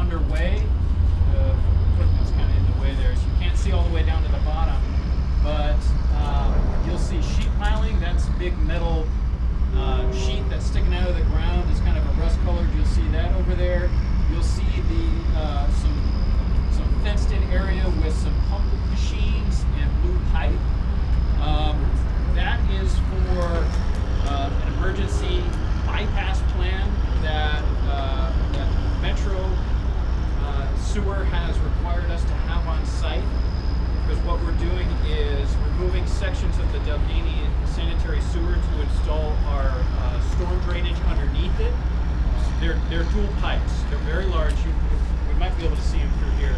underway. Footnote's kind of in the way there, so you can't see all the way down to the bottom. But you'll see sheet piling. That's big metal sheet that's sticking out of the ground. It's kind of a rust colored. You'll see that over there. You'll see the some fenced-in area with some pump machines and blue pipe. That is for an emergency bypass plan that Metro Sewer has required us to have on site, because what we're doing is removing sections of the Delgany sanitary sewer to install our storm drainage underneath it. They're dual pipes. They're very large. We might be able to see them through here.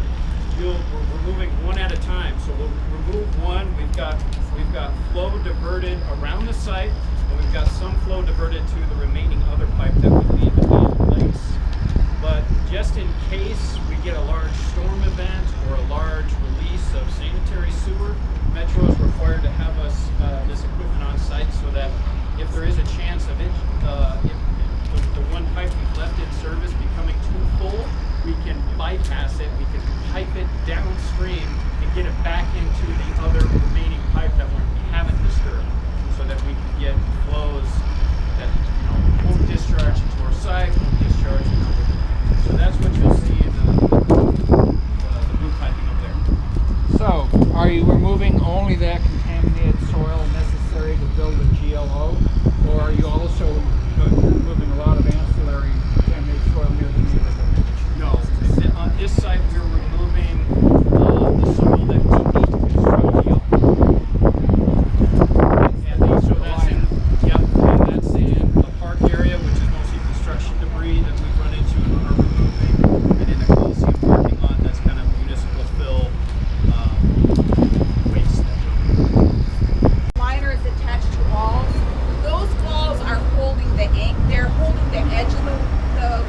We're removing one at a time. So we'll remove one. We've got flow diverted around the site, and we've got some flow diverted to the remaining other pipe that we leave in place. But just in case we get a large storm event or a large release of sanitary sewer, Metro is required to have us this equipment on site, so that if there is a chance of it, if the one pipe we've left in service becoming too full, we can bypass it, we can pipe it downstream and get it back into the other remaining pipe that we haven't disturbed, so that we can get flows that won't discharge into our site, won't discharge into the. So that's what you'll see in the blue piping up there. So, are you removing only that contaminated soil necessary to build a GLO, or are you also removing a lot of ancillary contaminated soil near the neighborhood? No, on this site we're removing the soil that we need to construct GLO. And so that's and that's in the park area, which is mostly construction debris that we've run into and are removing, and in the Coliseum parking lot, that's kind of municipal fill waste. Liner is attached to walls. Those walls are holding they're holding the edge of the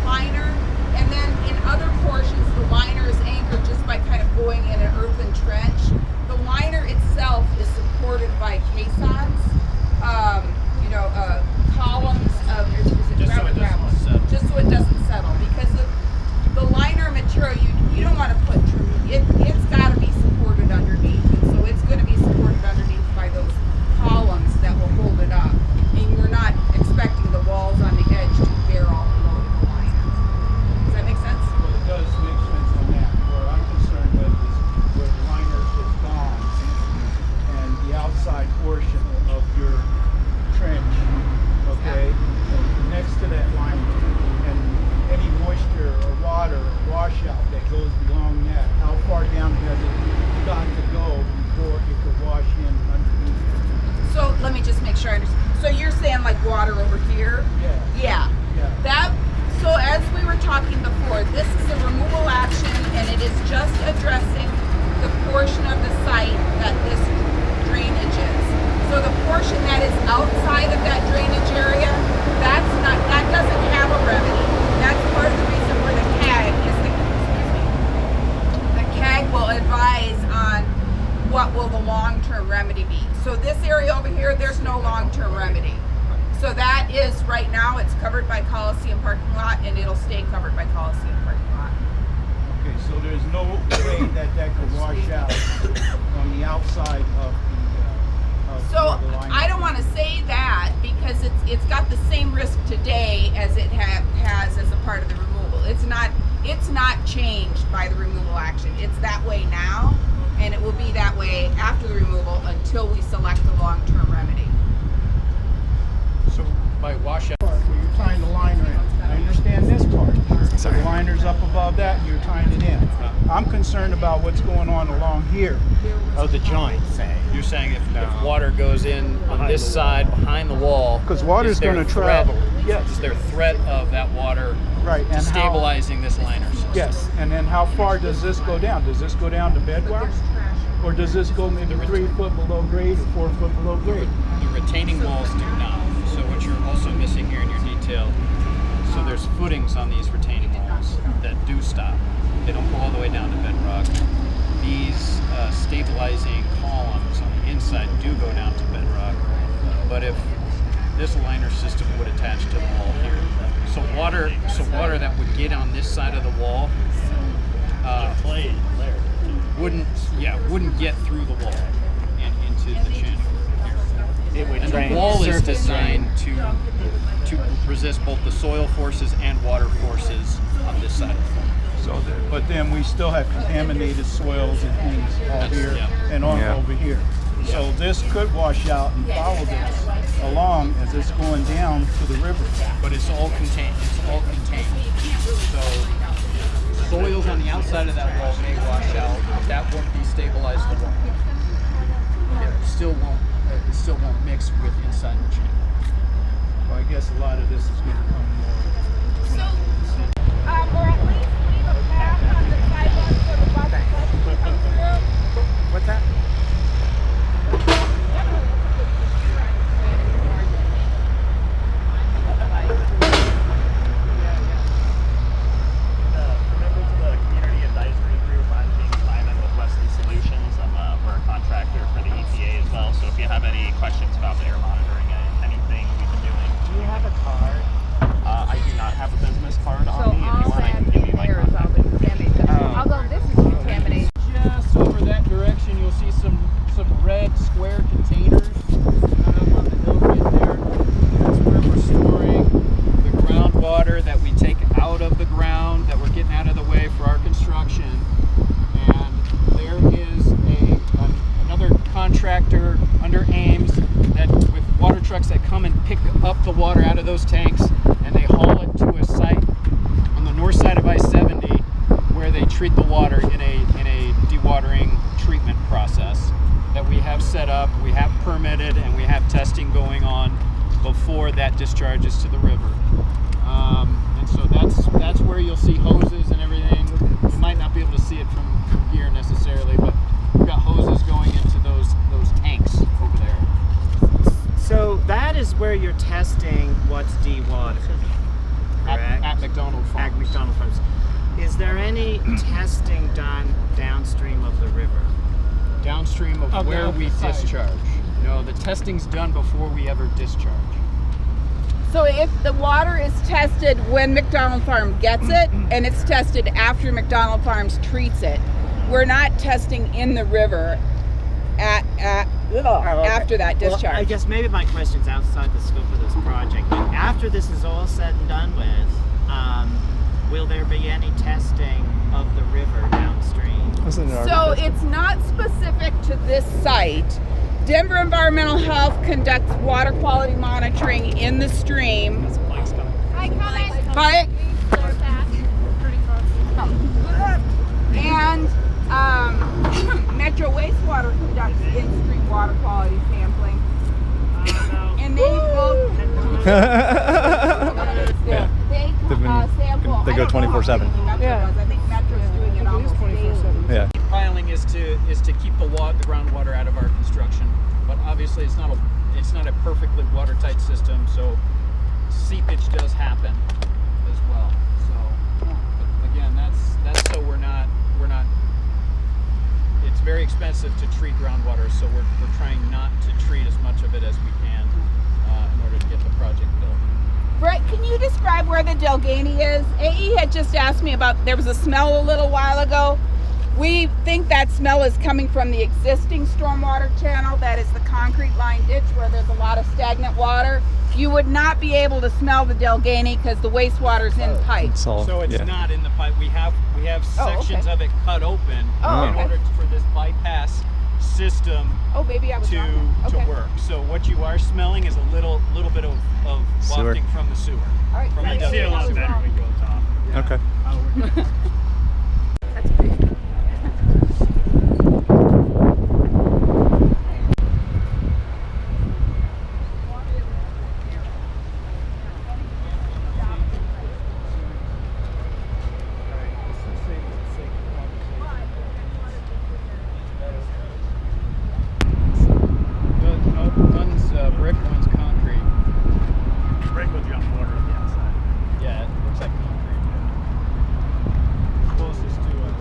liner, and then in other portions the liner is anchored just by kind of going in an earthen trench. The liner itself is supported by caissons, columns of just so it doesn't settle, because the liner material you don't want to put it's got to be supported underneath, and so it's going to be supported underneath by those columns that will hold it up, and we're not expecting the walls on the edge to bear all the load of the liner. Does that make sense? Well, it does make sense on that. What I'm concerned with is where the liner is gone and the outside portion of your trench, okay, next to that liner, and any moisture or water or washout that goes along that, how far down has it got to go before it could wash in underneath? So let me just make sure I understand. So you're saying like water over here? Yeah. Yeah. So as we were talking before, this is a removal action, and it is just addressing the portion of the site that this drainage is. So the portion that is outside of that drainage area, that doesn't have a remedy. That's part of the reason where the CAG the CAG will advise on what will the long-term remedy be. So this area over here, there's no long-term remedy. So that is, right now, it's covered by Coliseum parking lot, and it'll stay covered by Coliseum parking lot. Okay, so there's no way that could wash out on the outside of So the line. I don't want to say that, because it's got the same risk today as it has as a part of the removal. It's not changed by the removal action. It's that way now, and it will be that way after the removal until we select a long-term remedy. So by washout. Where you're tying the liner in. I understand this part. Sorry. The liner's up above that and you're tying it in. I'm concerned about what's going on along here. Oh, the joint thing. You're saying if water goes in on this side behind the wall, Because water's is there going to threat- travel. Yes. Is there threat of that water Right. And stabilizing this liner system? Yes. And then how far does this go down? Does this go down to bedrock? Or does this go maybe 3 foot below grade or 4 foot below grade? The retaining walls do not. So what you're also missing here in your detail, so there's footings on these retaining walls that do stop. They don't go all the way down to bedrock. These stabilizing columns on the inside do go down to bedrock, but if this liner system would attach to the wall here, So water that would get on this side of the wall wouldn't get through the wall and into the channel here. It would And drain the wall is surface designed to resist both the soil forces and water forces on this side. So, but then we still have contaminated soils and things all here and on over here. So this could wash out and follow this along as it's going down to the river. But it's all contained. So soils on the outside of that wall may wash out. That won't destabilize the wall. It still won't mix with inside the channel. Well, I guess a lot of this is going to come more. Or at least leave a path on the sidewalk for the bus to come through. What's that? We're a contractor for the EPA as well, so if you have any questions about the air monitoring and anything we've been doing. Do you have a card? I do not have a business card on So me. If you all want, I can that give you my air is all contact. contaminated. Although this is contaminated. Just over that direction, you'll see some red square containers on the hill right there. That's where we're storing the groundwater that we take out of the ground, that we're getting out of the way for our construction. And there is another contractor under Ames that with water trucks that come and pick up the water out of those tanks, and they haul it to a site on the north side of I70 where they treat the water in a dewatering treatment process that we have set up, we have permitted, and we have testing going on before that discharges to the river. And so that's where you'll see hoses and everything. You might not be able to see it from here necessarily, but we've got hoses going into those tanks over there. So that is where you're testing what's dewatered, correct? At McDonald Farms. At McDonald Farms. Is there any testing done downstream of the river? Downstream of where we site. discharge. No, the testing's done before we ever discharge. So if the water is tested when McDonald Farm gets it, and it's tested after McDonald Farms treats it, we're not testing in the river after that discharge. Well, I guess maybe my question's outside the scope of this project. But after this is all said and done with, will there be any testing of the river downstream? So it's not specific to this site. Denver Environmental Health conducts water quality monitoring in the stream. But and Metro Wastewater conducts in-stream water quality sampling. And they both sample. They go 24/7. I think Metro's doing it almost daily. Yeah. Piling is to keep the groundwater out of our construction, but obviously it's not a perfectly watertight system, so seepage does happen as well. So but again, that's so we're not. It's very expensive to treat groundwater, so we're trying not to treat as much of it as we can in order to get the project built. Brett, can you describe where the Delgany is? AE had just asked me about, there was a smell a little while ago. We think that smell is coming from the existing stormwater channel, that is the concrete lined ditch where there's a lot of stagnant water. You would not be able to smell the Delgany because the wastewater's in pipe. So it's not in the pipe. We have sections of it cut open in order for this bypass system to work. So what you are smelling is a little bit of wafting from the sewer. All right, from the See a lot better when we go top. Okay. That's great. One's brick, one's concrete. Brick with jump water on the outside. Yeah, it looks like concrete. Closest to us.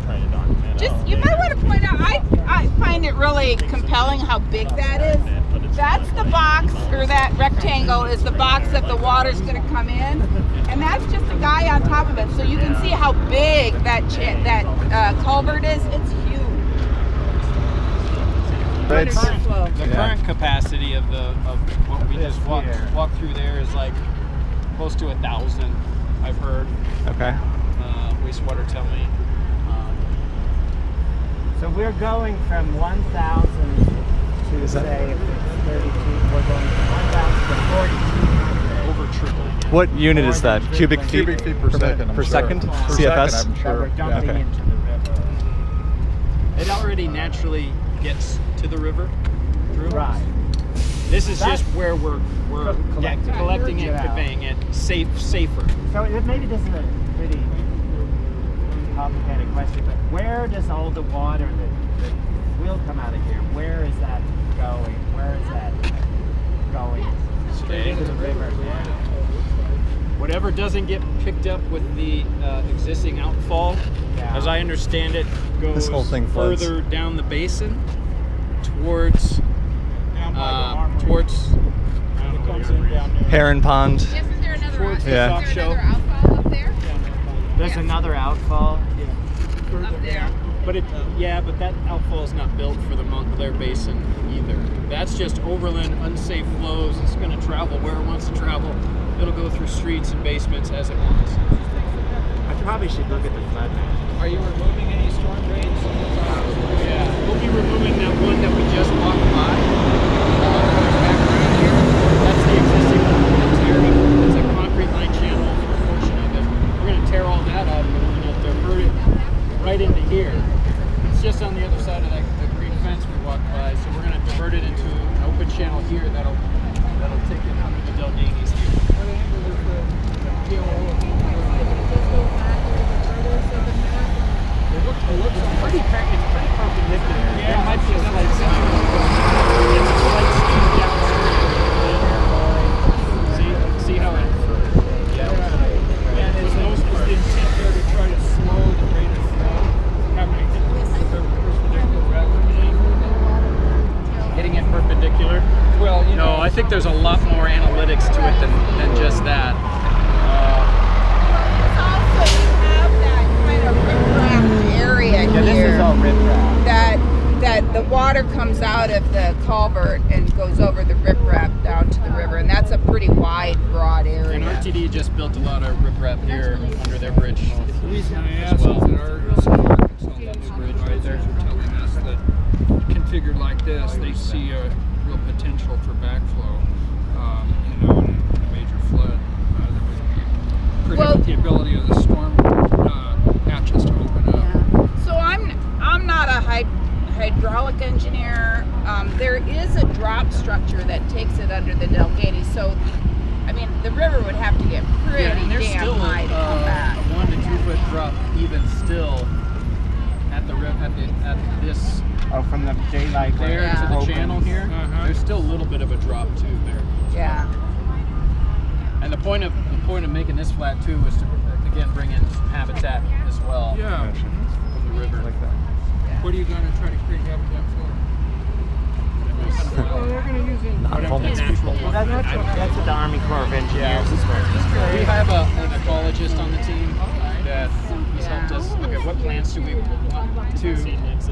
Trying to document. You might want to point out, I find it really compelling how big that is. But it's That's the box, or that rectangle is the box that the water's going to come in, and that's just a guy on top of it. So you can see how big that culvert is. It's huge. The current capacity of what we just walked through there is like close to 1,000. I've heard. Okay. Wastewater tell me. So we're going from 1,000 to say if it's 32, we're going from 1,000 to 4,200. Over triple. What unit is that? Cubic feet? Cubic feet per second. Per I'm second? sure. Per CFS? second, I'm That sure. we're dumping Okay. into the river. It already naturally gets to the river. Drew. Right. This is That's- just where we're collecting it, Yeah. conveying it, safer. So maybe this is a pretty complicated question, but where does all the water that will come out of here, where is that going? Where is that going? Straight into the river. Yeah. Whatever doesn't get picked up with the existing outfall, Yeah. as I understand it, goes This whole thing floods. further down the basin towards towards Heron Pond. Isn't there another, Towards the Yeah. soft shell. outfall up there? There's another outfall. Up there. But but that outfall is not built for the Montclair Basin either. That's just overland, unsafe flows. It's going to travel where it wants to travel. It'll go through streets and basements as it wants. I probably should look at the flood map. Are you removing any storm drains? Yeah, we'll be removing that one that we just walked by. Back around here. That's the existing one. It's a concrete line channel for a portion of it. We're going to tear all that up and we're going to divert it right into here. It's just on the other side of the green fence we walked by, so we're going to divert it into an open channel here that'll take it under the Deldanys here. It looks pretty perpendicular. Yeah, it might be a slight skew. It's a slight skew downstream. See how it? Yeah. And it's the intent there to try to slow the rate of flow, having it perpendicular rather than hitting it perpendicular. Well, no, I think there's a lot more analytics to it than just that. Also, you have that kind of riprap area Yeah, this here is all riprap. that the water comes out of the culvert and goes over the riprap down to the river, and that's a pretty wide, broad area. And RTD just built a lot of riprap here under their bridge. The reason I as asked well. is that our summer consultants and advisors are telling us that configured like this, they see a real potential for backflow, in a major flood. That would predict the ability of the storm hatches to open up. So I'm not a hydraulic engineer. There is a drop structure that takes it under the Delgany. So, I mean, the river would have to get pretty And there's damn still high to come back. a 1 to 2 foot drop even still at this Oh, from the daylight there Yeah. to the opens. channel here. There's still a little bit of a drop too there. Yeah. And the point of making this flat too was to again bring in some habitat as well Yeah. from the river. Like that. What are you going to try to create habitat for? Well, they're going to use it. Not all these people. Well, that's what the Army Corps of Engineers is We have an ecologist on the team that he's helped us look at what plants do we want to.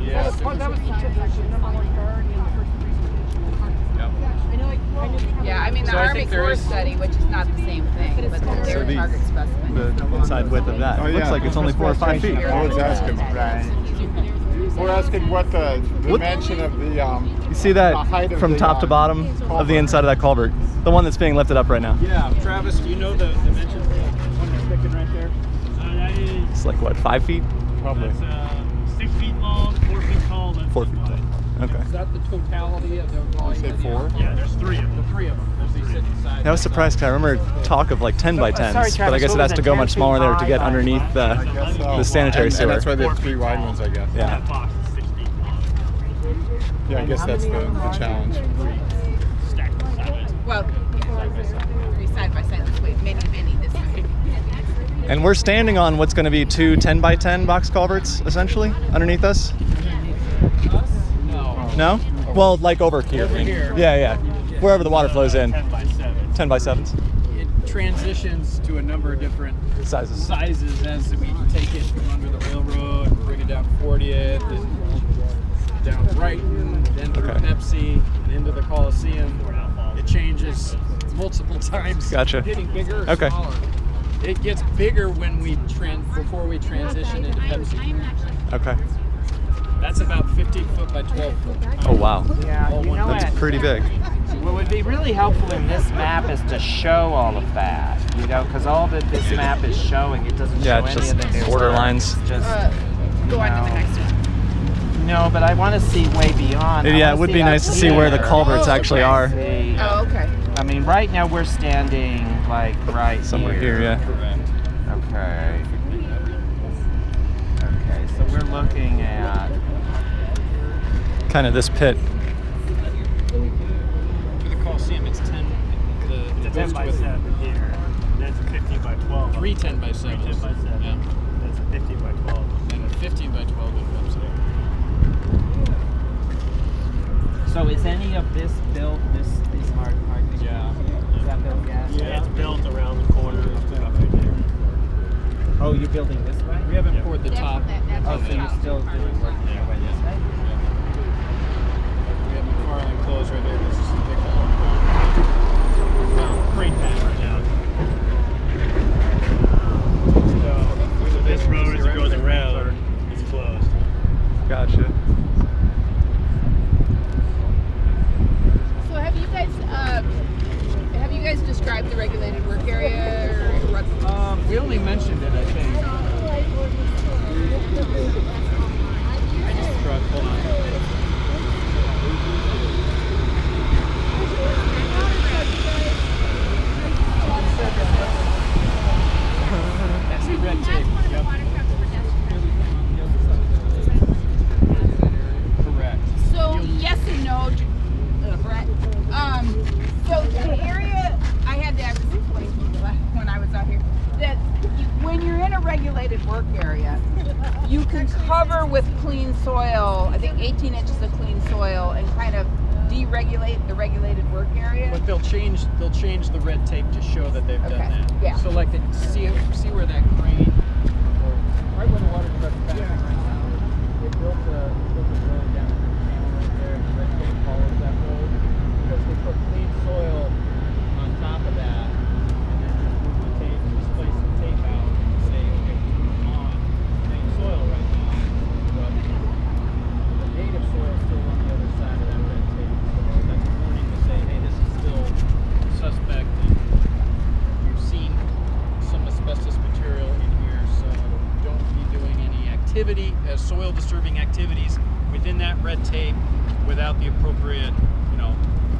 Yeah. That was the tip actually, number one priority in the first presentation. Yeah, I mean, the So I Army think there Corps is- study, which is not the same thing, but So their the- target specimen. The inside width of that. Oh, It looks yeah. like it's only 4 or 5 feet. I was asking. Right. We're asking what the dimension of the You see the that height of from the, top to bottom of the inside of that culvert? The one that's being lifted up right now. Yeah, Travis, do you know the dimensions of the one that's sticking right there? That is, It's like what, 5 feet? probably. that's 6 feet long, 4 feet tall, that's 4 feet tall. Okay. Is that the totality of the volume? say of the 4? outfall? Yeah, there's 3 of them. The 3 of them. As they sit inside. I was surprised because I remember talk of like 10 by 10s, sorry, but I Travis, guess it what has was to it, go 10 much feet smaller there to high get by underneath I guess so. the sanitary and sewer. that's why they have 3 wide ones, I guess. Yeah. That box is 6 feet long. Yeah, I guess that's the challenge. Stacked sideways. Well, three side by side this way, many this way. And we're standing on what's going to be 2 10 by 10 box culverts, essentially, underneath us. No. No? Well, like over here. Over here. Yeah, yeah. wherever the water flows in. 10 by 7. 10 by 7s. It transitions to a number of different Sizes. as we take it from under the railroad, bring it down 40th, and down Brighton, then through Okay. Pepsi, and into the Coliseum. It changes multiple times. Gotcha. Getting bigger or Okay. smaller. It gets bigger when before we transition into Pepsi. Okay. That's about 15 foot by 12 foot. Oh wow. Yeah, All you one know That's what? pretty big. What would be really helpful in this map is to show all of that, you know, because all that this map is showing, it doesn't Yeah, show it's any just of the new border work. lines. It's just, Go on to the next one. no, but I want to see way beyond. I Yeah, it wanna would see be out nice to see where the here. culverts Oh, actually okay. are. See, Oh, okay. I mean, right now we're standing like right Somewhere here, yeah. Correct. Okay. Okay, so we're looking at. Kind of this pit. For the Coliseum, it's 10. It's a 10 by 7 here. That's a 15 by 12. 3 10 by 7. 10 by 7. Yeah. That's a 15 by 12. And a 15 by 12 in Pepsi. So is any of this built? These hard things? Yeah. Is that built? Yeah, it's built around the corner of the right there. Oh, you're building this way? We haven't poured the top. Oh, so you're still doing work your way this way? We have McFarland closed right there. This is the big hole. Freight pad right now. So this road, as it goes around, is closed. Gotcha. So have you guys described the regulated work area or what? We only mentioned it, I think. I just brought, hold on. That's the red tape. Yep. Correct. So yes and no, Brett. So the area, I had to have this explained to you when I was out here, that when you're in a regulated work area, you can cover with clean soil, I think 18 inches of clean soil, and kind of deregulate the regulated work area. But they'll change the red tape to show that they've done Okay, that. yeah. So like see where that crane, or right where the water truck's back right now, they built a road down to the channel right there, and the red tape follows that road because they put clean soil on top of that, and then just move the tape, just place the tape out, and say, okay, we're on clean soil right now, but the native soil is still on the other side of that red tape. So that's a warning to say, hey, this is still suspect, and we've seen some asbestos material in here, so don't be doing any activity, soil disturbing activities within that red tape without the appropriate,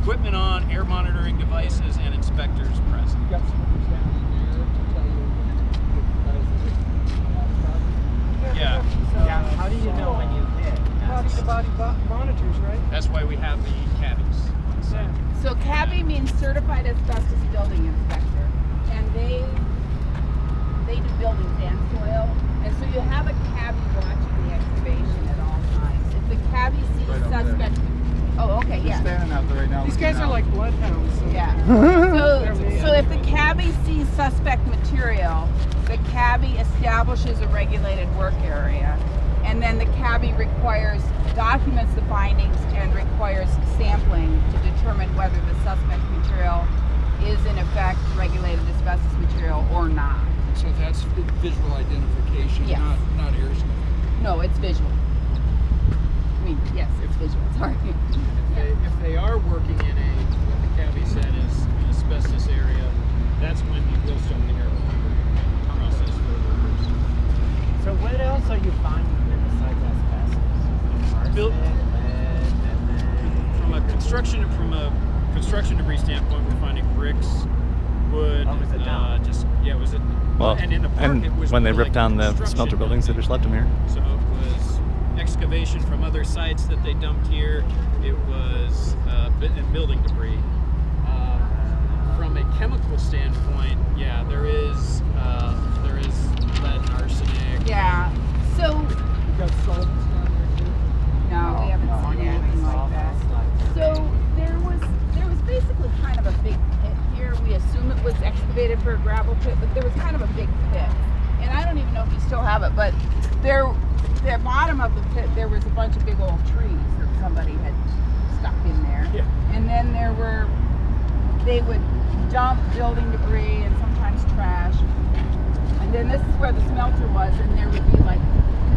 equipment on, air monitoring devices, and inspectors present. You got somebody standing there to tell you Yeah. Yeah. How do you know when you hit? Body to body monitors, right? That's why we have the cabbies. So CABI means Certified Asbestos Building Inspector, and they do buildings and soil, and so you have a CABI watching the excavation at all times. If the CABI sees Right up there. suspect, oh, okay, They're yeah, standing out there right now. These guys are like bloodhounds. So. yeah. So if the CABI sees suspect material, the CABI establishes a regulated work area, and then the CABI documents the findings and requires sampling to determine whether the suspect material is in effect regulated asbestos material or not. So that's visual identification, Yes. not air sniffing. No, it's visual. I mean, yes, it's visual, sorry. If they are working in what the cabby said is an asbestos area, that's when you will start the air process for workers. So what else are you finding here besides asbestos? Built- Arsenic, lead, and then- From a construction debris standpoint, we're finding bricks, wood. Oh, was it dump? It was a. Well, and in the park, it was when they more ripped like down the construction smelter buildings, they just left them here. So it was excavation from other sites that they dumped here. It was building debris. From a chemical standpoint, yeah, there is lead and arsenic. Yeah, so, You got solvents down there too? no, we haven't seen anything like that. So there was basically of a big pit here. We assume it was excavated for a gravel pit, but there was kind of a big pit. And I don't even know if you still have it, but the bottom of the pit, there was a bunch of big old trees that somebody had stuck in there. Yeah. And then they would dump building debris and sometimes trash. And then this is where the smelter was, and there would be like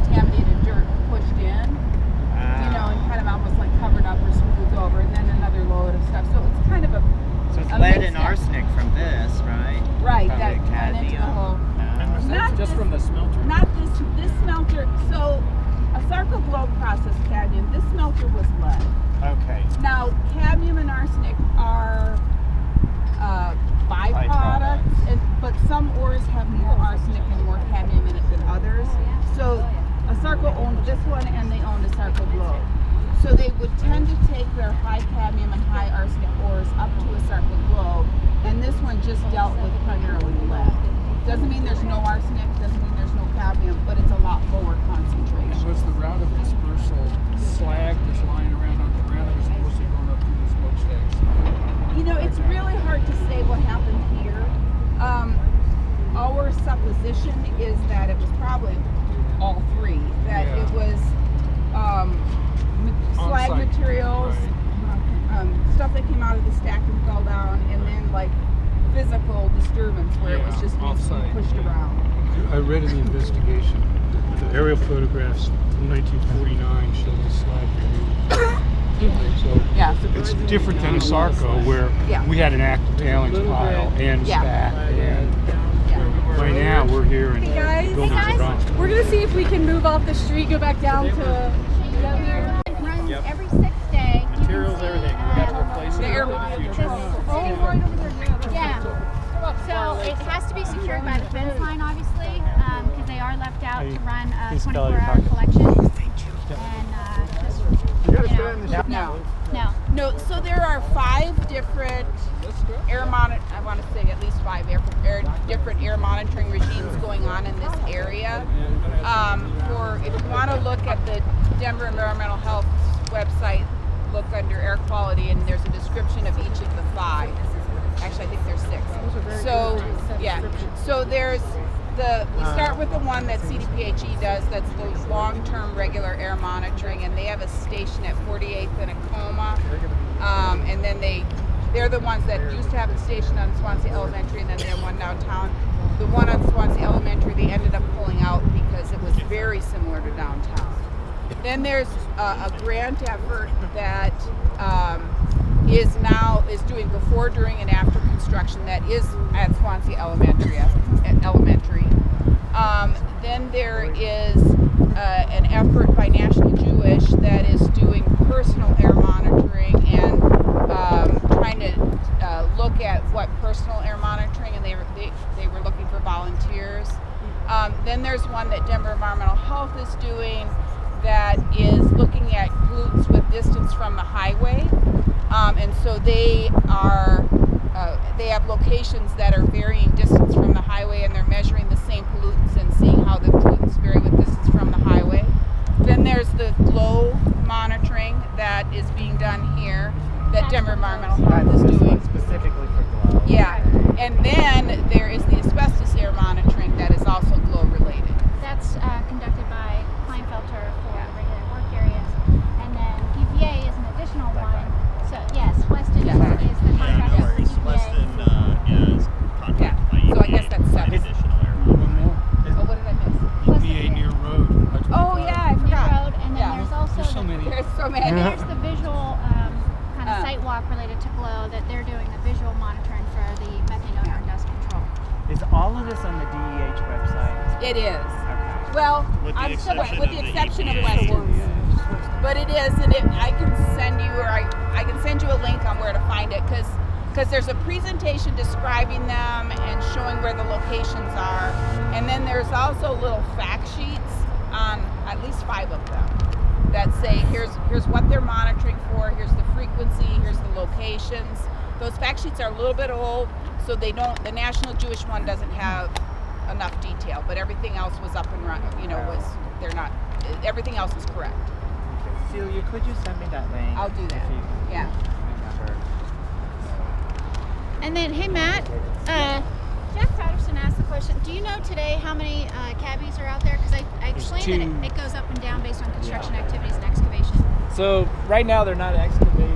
contaminated dirt pushed in, you know, and kind of almost like covered up or smoothed over, and then another load of stuff. So it's kind of a So it's a lead mixed and up. arsenic from this, right? Right, From that the went into the cadmium. whole. And Not just this- from the smelter. Not this smelter. So a Sarco Globe processed cadmium. This smelter was lead. Okay. Now cadmium and arsenic are byproducts, but some ores have more arsenic and more cadmium in it than others. So a Sarco owned this one, and they owned a Sarco Globe. So they would tend to take their high cadmium and high arsenic ores up to a Sarco Globe, and this one just dealt with primarily lead. Doesn't mean there's no arsenic, doesn't mean there's no cadmium, but it's a lot lower concentration. Was the route of dispersal slag just lying around on the ground, or was it mostly going up through the smokestacks? You know, it's really hard to say what happened here. Our supposition is that it was probably all three. That Yeah. it was slag On-site, materials, stuff that came out of the stack and fell down, and then like physical disturbance where it was Yeah, just being off-site. pushed around. I read in the investigation that the aerial photographs from 1949 show the slag removed. So Yeah. it's different than a Sarco where Yeah. we had an active tailings pile and Yeah. stack. And Yeah. right now we're here in Hey guys. buildings Hey guys. around. We're gonna see if we can move off the street, go back down to down here. It runs every 6th day. You can Materials, see, everything. We got to replace The it air for the future. Oh, right over there. Yeah. So it has to be secured by the fence line, obviously, because they are left out to run a 24-hour collection. And just, you know, No, so there are 5 different I want to say at least 5 different air monitoring regimes going on in this area. If you want to look at the Denver Environmental Health website, look under air quality, and there's a description of each of the 5. Actually, I think there's 6. So, yeah. So there's we start with the one that CDPHE does, that's the long-term regular air monitoring, and they have a station at 48th and Acoma, and then they're the ones that used to have a station on Swansea Elementary, and then they have one downtown. The one on Swansea Elementary, they ended up pulling out because it was very similar to downtown. Then there's a grant effort that is doing before, during, and after construction that is at Swansea Elementary. Then there is an effort by National Jewish that is doing personal air monitoring and trying to look at what personal air monitoring, and they were looking for volunteers. Then there's one that Denver Environmental Health is doing that is looking at pollutants with distance from the highway, and so they have locations that are varying distance from the highway, and they're measuring the same pollutants and seeing how the pollutants vary with distance from the highway. Then there's the glow monitoring that is being done here that Denver Environmental Health is doing. Specifically for glow. Yeah, and then there is the asbestos air monitoring that is also glow related. that's conducted by Kleinfelter for regular work areas. And then EPA is an additional one. So yes, Weston is the contractor for EPA. Weston is contracted by EPA. So I guess that's to provide 7. additional air monitoring. Oh, what did I miss? EPA near road. Oh yeah, I New forgot. Road, and then Yeah. there's also There's so many. There's so many. and there's the visual kind of site walk related to glow that they're doing the visual monitoring for the methane odor and dust control. Is all of this on the DEH website? It is. Okay. Well, With the exception with of the the exception of EPA. Weston's. But it is, and I can send you, or I can send you a link on where to find it, because there's a presentation describing them and showing where the locations are, and then there's also little fact sheets on at least 5 of them that say here's what they're monitoring for, here's the frequency, here's the locations. Those fact sheets are a little bit old, so the National Jewish one doesn't have enough detail, but everything else was up and running. Everything else is correct. Celia, could you send me that link? I'll do that. If you Yeah. remember. And then, hey Matt, Jeff Patterson asked the question, do you know today how many cabbies are out there? Because I explained that it goes up and down based on construction activities and excavation. So right now they're not excavating.